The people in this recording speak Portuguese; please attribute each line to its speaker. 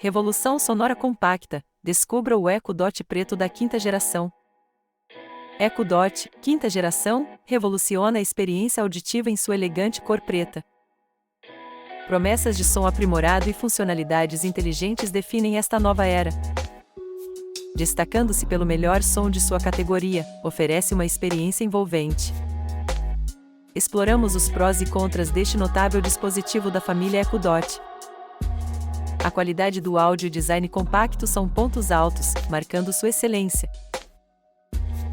Speaker 1: Revolução sonora compacta. Descubra o Echo Dot preto da quinta geração. Echo Dot, quinta geração, revoluciona a experiência auditiva em sua elegante cor preta. Promessas de som aprimorado e funcionalidades inteligentes definem esta nova era. Destacando-se pelo melhor som de sua categoria, oferece uma experiência envolvente. Exploramos os prós e contras deste notável dispositivo da família Echo Dot. A qualidade do áudio e design compacto são pontos altos, marcando sua excelência.